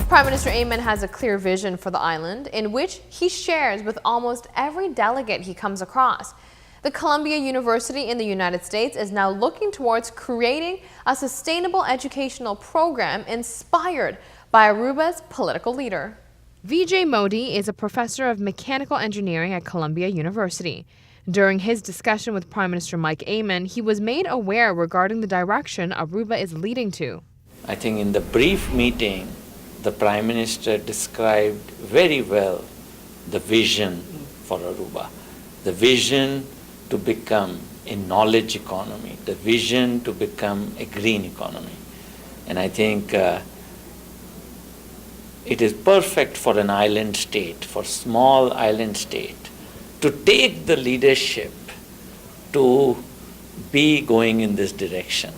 Prime Minister Ayman has a clear vision for the island in which he shares with almost every delegate he comes across. The Columbia University in the United States is now looking towards creating a sustainable educational program inspired by Aruba's political leader. Vijay Modi is a professor of mechanical engineering at Columbia University. During his discussion with Prime Minister Mike Ayman, he was made aware regarding the direction Aruba is leading to. I think in the brief meeting, the Prime Minister described very well the vision for Aruba, the vision to become a knowledge economy, the vision to become a green economy. And I think it is perfect for an island state, for small island state, to take the leadership to be going in this direction.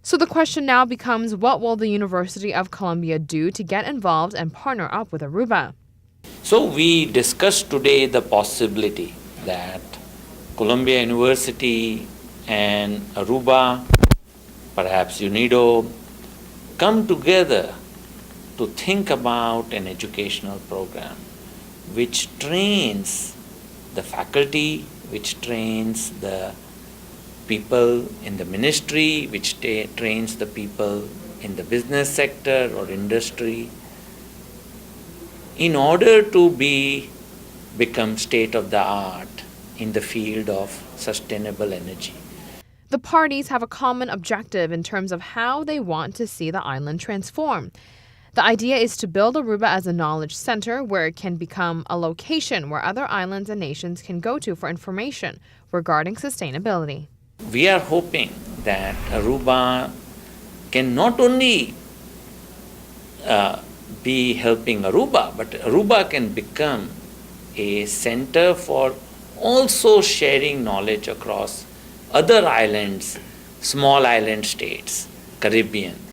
So the question now becomes, what will the University of Columbia do to get involved and partner up with Aruba? So we discussed today the possibility that Columbia University and Aruba, perhaps UNIDO, come together to think about an educational program which trains the faculty, which trains the people in the ministry, which trains the people in the business sector or industry, in order to become state of the art in the field of sustainable energy. The parties have a common objective in terms of how they want to see the island transform. The idea is to build Aruba as a knowledge center where it can become a location where other islands and nations can go to for information regarding sustainability. We are hoping that Aruba can not only be helping Aruba, but Aruba can become a center for also sharing knowledge across other islands, small island states, Caribbean.